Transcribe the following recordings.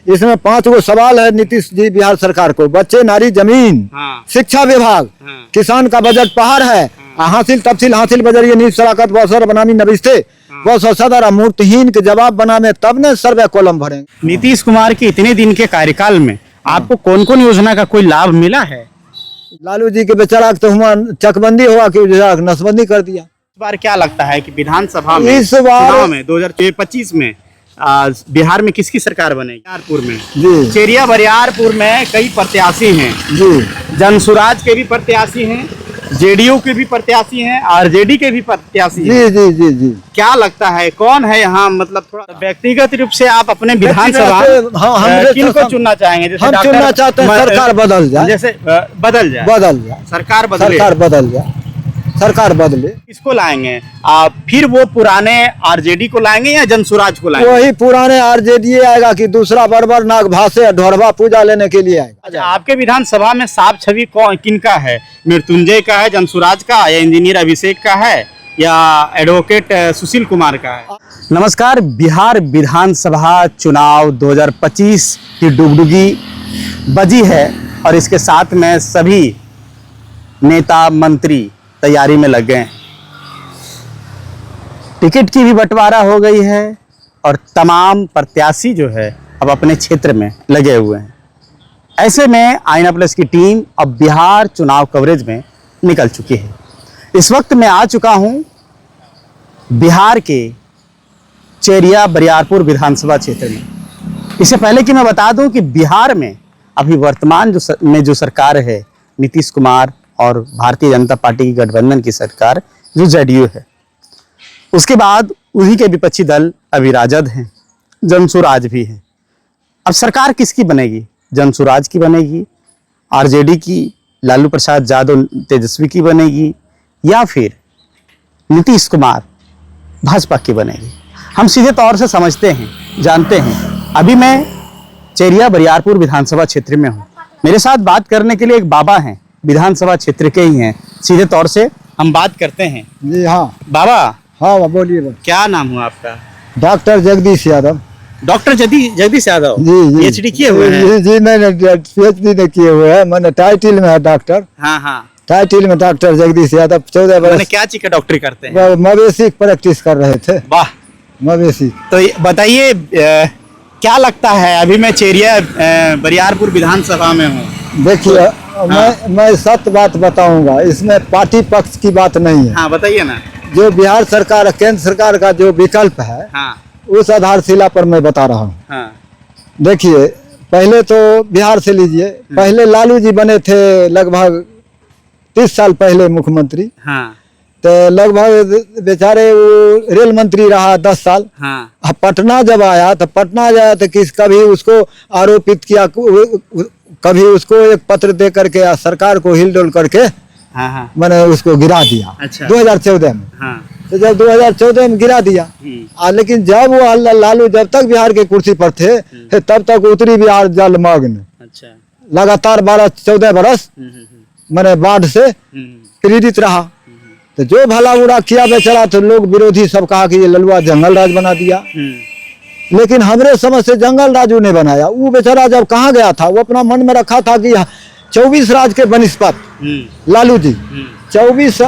इसमें 5 गो सवाल है नीतीश जी बिहार सरकार को। बच्चे, नारी, जमीन, शिक्षा विभाग, किसान का बजट पहाड़ है, हासिल तफसील हासिल बजरिए नीच सलाकत बसर बनामी नबिस्ते बस सदर मूर्तिहीन के जवाब बनाने तब ने सर्वे कॉलम भरेंगे। नीतीश कुमार के इतने दिन के कार्यकाल में आपको कौन कौन योजना का कोई लाभ मिला है? लालू जी के बेचारा तो हुआ चकबंदी हुआ कि नसबंदी कर दिया। इस बार क्या लगता है कि विधानसभा में इस बार चुनाव में 2025 में बिहार में किसकी सरकार बनेगी? बरियारपुर में जी चेरिया बरियारपुर में कई प्रत्याशी हैं जी, जनसुराज के भी प्रत्याशी हैं, जेडीयू के भी प्रत्याशी हैं, आरजेडी के भी प्रत्याशी हैं। जी जी जी जी। क्या लगता है कौन है यहाँ, मतलब थोड़ा व्यक्तिगत रूप से आप अपने विधानसभा किनको चुनना चाहेंगे? जैसे हम चुनना चाहते हैं सरकार बदल जाए, जैसे बदल जाए सरकार बदल जाए, सरकार बदले। किसको लाएंगे आप? फिर वो पुराने आरजेडी को लाएंगे या जनसुराज को लाएंगे? वही पुराने आरजेडी आएगा कि दूसरा बरबर नाग भाषे ढोरवा पूजा लेने के लिए आएगा। अच्छा, आपके विधानसभा में साफ छवि किनका है? मृत्युंजय का है, जनसुराज का, या इंजीनियर अभिषेक का है, या एडवोकेट सुशील कुमार का है? नमस्कार। बिहार विधानसभा चुनाव 2025 की डुगडुगी बजी है और इसके साथ में सभी नेता मंत्री तैयारी में लग गए। टिकट की भी बंटवारा हो गई है और तमाम प्रत्याशी जो है अब अपने क्षेत्र में लगे हुए हैं। ऐसे में आईना प्लस की टीम अब बिहार चुनाव कवरेज में निकल चुकी है। इस वक्त मैं आ चुका हूं बिहार के चेरिया बरियारपुर विधानसभा क्षेत्र में। इससे पहले कि मैं बता दूं कि बिहार में अभी वर्तमान जो सरकार है नीतीश कुमार और भारतीय जनता पार्टी की गठबंधन की सरकार जो जेडीयू है, उसके बाद उन्हीं के विपक्षी दल अभी राजद हैं, जनसुराज भी है। अब सरकार किसकी बनेगी? जनसुराज की बनेगी, आरजेडी की, लालू प्रसाद यादव तेजस्वी की बनेगी, या फिर नीतीश कुमार भाजपा की बनेगी? हम सीधे तौर से समझते हैं, जानते हैं। अभी मैं चेरिया बरियारपुर विधानसभा क्षेत्र में हूँ। मेरे साथ बात करने के लिए एक बाबा हैं, विधानसभा क्षेत्र के ही हैं। सीधे तौर से हम बात करते हैं। जी हाँ बाबा। हाँ बोलिए। क्या नाम हुआ आपका? डॉक्टर जगदीश यादव। डॉक्टर जगदीश यादव जी जी, पीएचडी किए हुए हैं? जी जी, मैंने पीएचडी नहीं किए हुए हैं, मैंने टाइटल में है डॉक्टर। हाँ हाँ, टाइटल में डॉक्टर जगदीश यादव। 14 वर्ष क्या चीज का डॉक्टरी करते हैं? मवेशी प्रैक्टिस कर रहे थे। वाह, मवेशी। तो बताइए क्या लगता है? अभी मैं चेरिया बरियारपुर विधानसभा में हूँ। देखिए मैं सत्य बात बताऊंगा, इसमें पार्टी पक्ष की बात नहीं है। हाँ बताइए ना। जो बिहार सरकार, केंद्र सरकार का जो विकल्प है, हाँ, उस आधारशिला पर मैं बता रहा हूँ। हाँ, देखिए पहले तो बिहार से लीजिए, पहले लालू जी बने थे लगभग 30 साल पहले मुख्यमंत्री। हाँ, तो लगभग बेचारे वो रेल मंत्री रहा 10 साल। हाँ, अब पटना जब आया तो कभी उसको आरोपित किया, कभी उसको एक पत्र दे करके सरकार को हिलडोल करके हाँ, हाँ, मैंने उसको गिरा दिया। अच्छा। 2014 में। हाँ, तो जब 2014 में गिरा दिया, लेकिन जब वो लालू जब तक बिहार के कुर्सी पर थे तब तक उत्तरी बिहार जलमग्न। अच्छा। लगातार 12-14 बरस मैंने बाढ़ से पीड़ित रहा। तो जो भला बुरा किया बेचारा, तो लोग विरोधी सब कहा कि ये ललुआ जंगल राज बना दिया। लेकिन हमरे समझ से जंगल राज ने बनाया। वो बेचारा जब कहाँ गया था, वो अपना मन में रखा था कि 24 राज के बनिस्पत लालू जी 24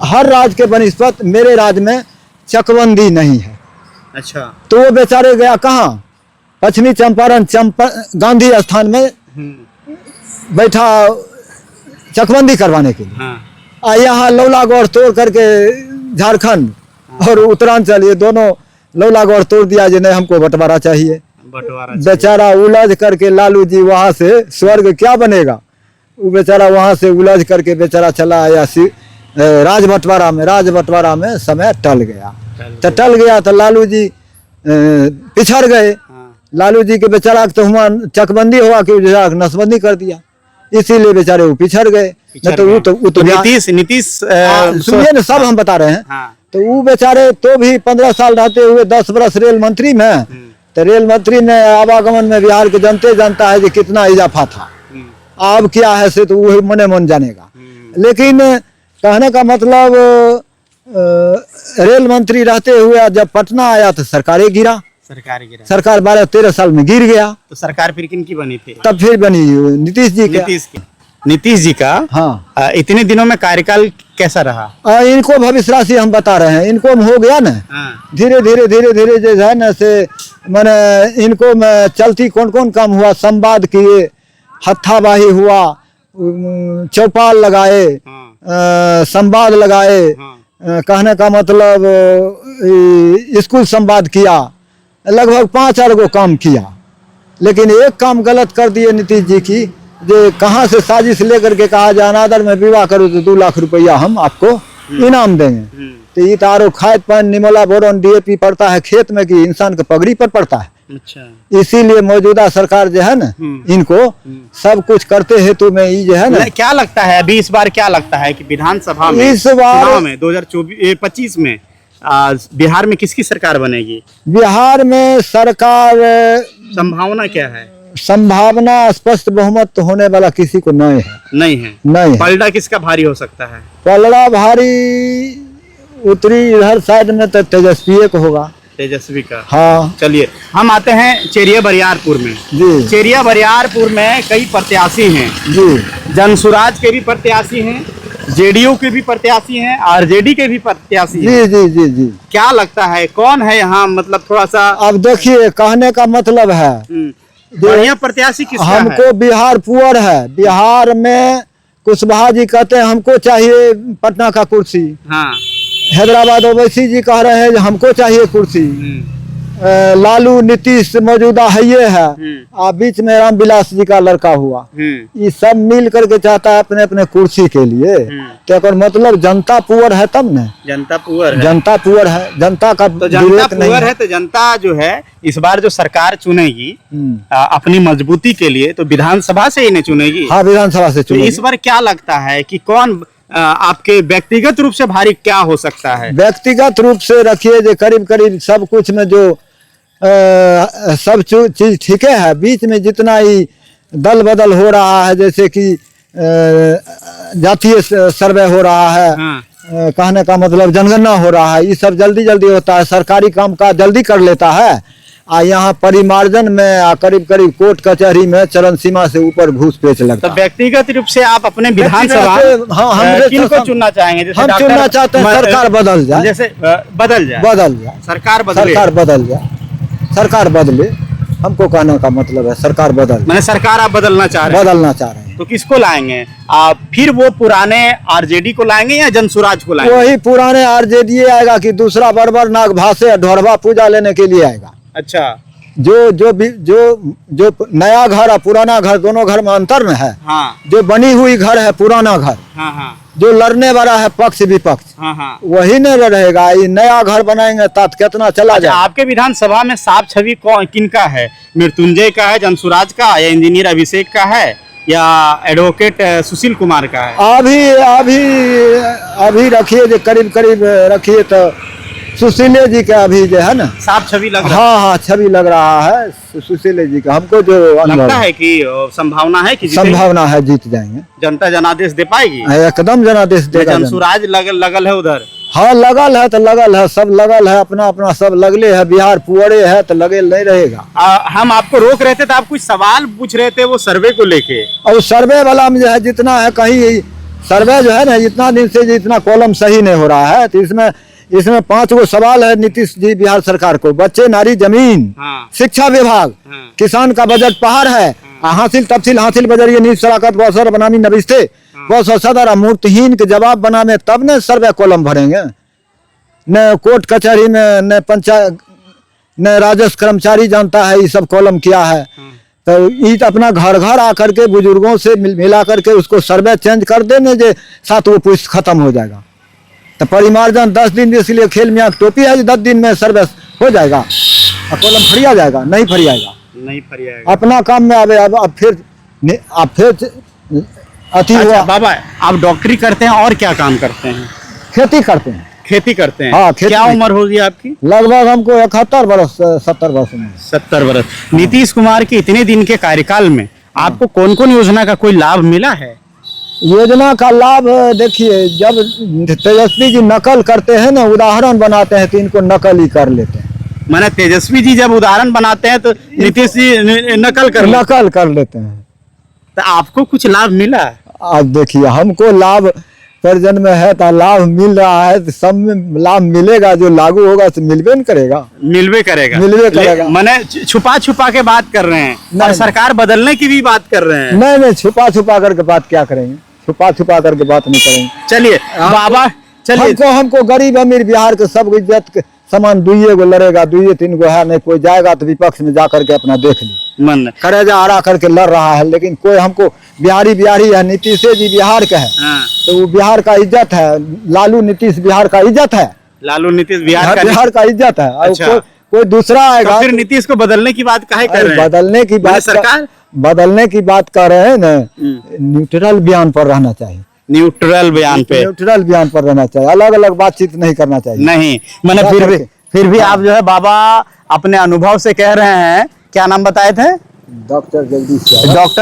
हर राज के बनिस्पत मेरे राज में चकबंदी नहीं है। अच्छा। तो वो बेचारे गया कहाँ? पश्चिमी चंपारण गांधी स्थान में बैठा चकबंदी करवाने के लिए। हाँ। यहाँ लौलागौड़ तोड़ करके झारखंड और उत्तरांचल ये दोनों लौलागौड़ तोड़ दिया, जिन्हें हमको बंटवारा चाहिए। बेचारा उलझ करके लालू जी वहां से स्वर्ग क्या बनेगा, वो बेचारा वहां से उलझ करके बेचारा चला आया राज बंटवारा में समय टल गया। तो लालू जी पिछड़ गए। हाँ। लालू जी के बेचारा तो हुआ चकबंदी हुआ कि नसबंदी कर दिया, इसीलिए बेचारे वो पिछड़ गए। वो तो नीतीश सुनिए ना, सब हम बता रहे हैं। हाँ। तो वो बेचारे तो भी 15 साल रहते हुए 10 वर्ष रेल मंत्री में, तो रेल मंत्री ने आवागमन में बिहार के जनता है कि कितना इजाफा था। अब क्या है से तो वो मने मन जानेगा। लेकिन कहने का मतलब रेल मंत्री रहते हुए जब पटना आया तो सरकारें गिरा। सरकार गिरा, सरकार 12-13 साल में गिर गया। तो सरकार फिर किन की बनी थी? तब फिर बनी नीतीश जी का। नीतीश जी का। हाँ। इतने दिनों में कार्यकाल कैसा रहा? इनको भविष्य राशि हम बता रहे हैं, इनको हो गया ना धीरे धीरे जो है ना से मैंने इनको में चलती कौन कौन काम हुआ, संवाद किए, हत्थाबाही हुआ, चौपाल लगाए, संवाद लगाए, कहने का मतलब स्कूल संवाद किया, लगभग 5 गो काम किया। लेकिन एक काम गलत कर दिए नीतीश जी की, जो कहाँ से साजिश लेकर के कहा जाए अनादर में विवाह करो तो 2 लाख रुपया हम आपको इनाम देंगे। तो ये तारो खाद पानी निमोला बोरोन DAP पड़ता है खेत में कि इंसान के पगड़ी पर पड़ता है। अच्छा। इसीलिए मौजूदा सरकार जो है ना इनको सब कुछ करते हेतु में ये जो है ना, क्या लगता है अभी इस बार क्या लगता है कि विधानसभा में इस बार में 2025 में बिहार में किसकी सरकार बनेगी? बिहार में सरकार संभावना क्या है? संभावना स्पष्ट बहुमत होने वाला किसी को नहीं है। पलड़ा किसका भारी हो सकता है? पलड़ा भारी उत्तरी इधर साइड में तो तेजस्वी को होगा। तेजस्वी का। हाँ। चलिए हम आते हैं चेरिया बरियारपुर में। जी। चेरिया बरियारपुर में कई प्रत्याशी हैं जी। जनसुराज के भी प्रत्याशी हैं, JDU के भी प्रत्याशी हैं, RJD के भी प्रत्याशी हैं। जी जी जी जी। क्या लगता है कौन है यहाँ, मतलब थोड़ा सा? अब देखिए कहने का मतलब है बढ़िया प्रत्याशी किसका है? हमको बिहार पुअर है। बिहार में कुशवाहा जी कहते हैं हमको चाहिए पटना का कुर्सी। हाँ। हैदराबाद ओवैसी जी कह रहे हैं हमको चाहिए कुर्सी। लालू नीतीश मौजूदा है ये है, और बीच में रामविलास जी का लड़का हुआ। ये सब मिल करके चाहता है अपने अपने कुर्सी के लिए। तो मतलब जनता पुअर है तब न, जनता पुअर है। जनता पुअर है, जनता का तो जनता पुअर है तो जनता जो है इस बार जो सरकार चुनेगी अपनी मजबूती के लिए तो विधानसभा से ही नहीं चुनेगी। हाँ विधानसभा से चुनेगी। तो इस बार क्या लगता है कि कौन आपके व्यक्तिगत रूप से भारी क्या हो सकता है? व्यक्तिगत रूप से रखिए जो करीब करीब सब कुछ में जो सब चीज ठीक है। बीच में जितना ही दल बदल हो रहा है, जैसे कि जातीय सर्वे हो रहा है, कहने का मतलब जनगणना हो रहा है, ये सब जल्दी जल्दी होता है, सरकारी काम का जल्दी कर लेता है। यहाँ परिमार्जन में करीब करीब कोर्ट कचहरी में चरण सीमा से ऊपर घूस पेच लगता है। तो व्यक्तिगत रूप से आप अपने विधानसभा किनको चुनना चाहेंगे? हम चुनना चाहते हैं सरकार बदल जाए, जैसे बदल जाए सरकार बदले। हमको कहने का मतलब है सरकार बदल, मैंने सरकार आप बदलना चाह रहे हैं। तो किसको लाएंगे आप? फिर वो पुराने RJD को लाएंगे या जनसुराज को लाएंगे? वही पुराने RJD आएगा कि दूसरा बरबर नाग भाषे ढोरवा पूजा लेने के लिए आएगा। अच्छा। जो नया घर और पुराना घर दोनों घर में अंतर है। हाँ। जो बनी हुई घर है पुराना घर, हाँ हाँ। जो लड़ने वाला है पक्ष विपक्ष, हाँ हाँ। वही नहीं रहेगा। ये नया घर बनाएंगे तात कितना चला जाए। आपके विधानसभा में साफ छवि किनका है? मृत्युंजय का है, जनसुराज का, या इंजीनियर अभिषेक का है, या एडवोकेट सुशील कुमार का है? अभी रखिए जो करीब करीब रखिए तो सुशीले जी का अभी जो है ना साफ छवि लग रहा है। हाँ छवि लग रहा है सुशीले जी का। हमको जो लगता है कि संभावना है कि संभावना है जीत जाएंगे। जनता जनादेश दे पाएगी? एकदम जनादेश देगा। जनसुराज लगल है उधर। हाँ लगल है तो लगल है, सब लगल है, अपना अपना सब लगले है। बिहार पुअरे है तो लगे नहीं रहेगा। हम आपको रोक रहे थे तो आप कुछ सवाल पूछ रहे थे वो सर्वे को लेके। और सर्वे वाला में जो है जितना है कहीं सर्वे जो है ना इतना दिन से जितना कॉलम सही नहीं हो रहा है, तो इसमें 5 गो सवाल है नीतीश जी बिहार सरकार को। बच्चे, नारी, जमीन, शिक्षा विभाग, किसान का बजट पहाड़ है, हासिल तफसील हासिल बजरिए नीच सलाकत बौसर बनामी नबिस्ते बौसर सदर मूर्तिहीन के जवाब बनाने तब न सर्वे कॉलम भरेंगे। न कोर्ट कचहरी में न पंचायत न राजस्व कर्मचारी जानता है ये सब कॉलम क्या है। तो ये अपना घर घर आकर के बुजुर्गों से मिला करके उसको सर्वे चेंज कर देने जो 7 गो पुष्ट खत्म हो जाएगा। तो परिमार्जन 10 दिन इसलिए खेल में टोपी है 10 दिन में सर्विस हो जाएगा और कॉलम फरिया जाएगा। नहीं फरियाएगा अपना काम में। अब फिर अति हुआ। बाबा आप डॉक्टरी करते हैं और क्या काम करते हैं? खेती करते हैं। हाँ, क्या उम्र होगी आपकी? लगभग हमको 71 वर्ष 70 वर्ष में। 70 वर्ष। नीतीश कुमार के इतने दिन के कार्यकाल में आपको कौन कौन योजना का कोई लाभ मिला है? योजना का लाभ देखिए, जब तेजस्वी जी नकल करते हैं ना, उदाहरण बनाते हैं तो इनको नकल ही कर लेते हैं। माने तेजस्वी जी जब उदाहरण बनाते हैं तो नीतीश जी नकल कर लेते हैं। तो आपको कुछ लाभ मिला? अब देखिए, हमको लाभ प्रजन में है तो लाभ मिल रहा है, तो सब में लाभ मिलेगा, जो लागू होगा तो मिलबे न करेगा। मिलवे करेगा। माने छुपा छुपा के बात कर रहे हैं और सरकार बदलने की भी बात कर रहे हैं। नहीं, छुपा छुपा करके बात क्या करेंगे, छुपा छुपा करके बात नहीं करेंगे। चलिए बाबा, चलिए हमको गरीब अमीर बिहार के सब इज्जत के समान दुइये गो लड़ेगा, दुइये तीन गो है नहीं, कोई जाएगा तो विपक्ष में जा करके अपना देख ली, मन करेजा हरा करके लड़ रहा है, लेकिन कोई हमको बिहारी है, नीतीश जी बिहार के है। तो वो बिहार का इज्जत है, लालू नीतीश बिहार का इज्जत है, लालू नीतीश बिहार का इज्जत है। अच्छा। कोई दूसरा आएगा तो फिर नीतीश को बदलने की बात काहे कर रहे हैं? बदलने की बात कर रहे हैं ना, न्यूट्रल बयान पर रहना चाहिए, न्यूट्रल बयान पर रहना चाहिए, अलग अलग बातचीत नहीं करना चाहिए। नहीं मैंने फिर भी आप जो है बाबा अपने अनुभव से कह रहे हैं, क्या नाम बताए थे? डॉक्टर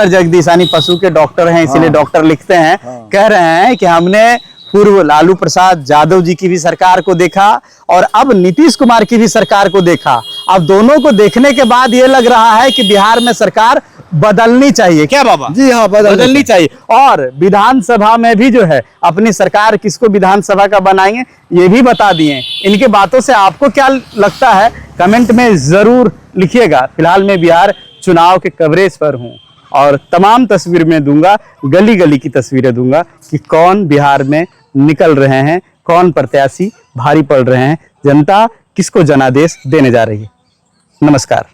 जगदीश यानी पशु के डॉक्टर हैं, इसीलिए डॉक्टर लिखते हैं। कह रहे हैं कि हमने पूर्व लालू प्रसाद यादव जी की भी सरकार को देखा और अब नीतीश कुमार की भी सरकार को देखा। अब दोनों को देखने के बाद ये लग रहा है कि बिहार में सरकार बदलनी चाहिए। क्या बाबा? जी हाँ, बदलनी चाहिए। और विधानसभा में भी जो है अपनी सरकार किसको विधानसभा का बनाएंगे ये भी बता दिए। इनके बातों से आपको क्या लगता है कमेंट में जरूर लिखिएगा। फिलहाल मैं बिहार चुनाव के कवरेज पर हूँ और तमाम तस्वीर में दूंगा, गली गली की तस्वीरें दूंगा कि कौन बिहार में निकल रहे हैं, कौन प्रत्याशी भारी पड़ रहे हैं, जनता किसको जनादेश देने जा रही है। नमस्कार।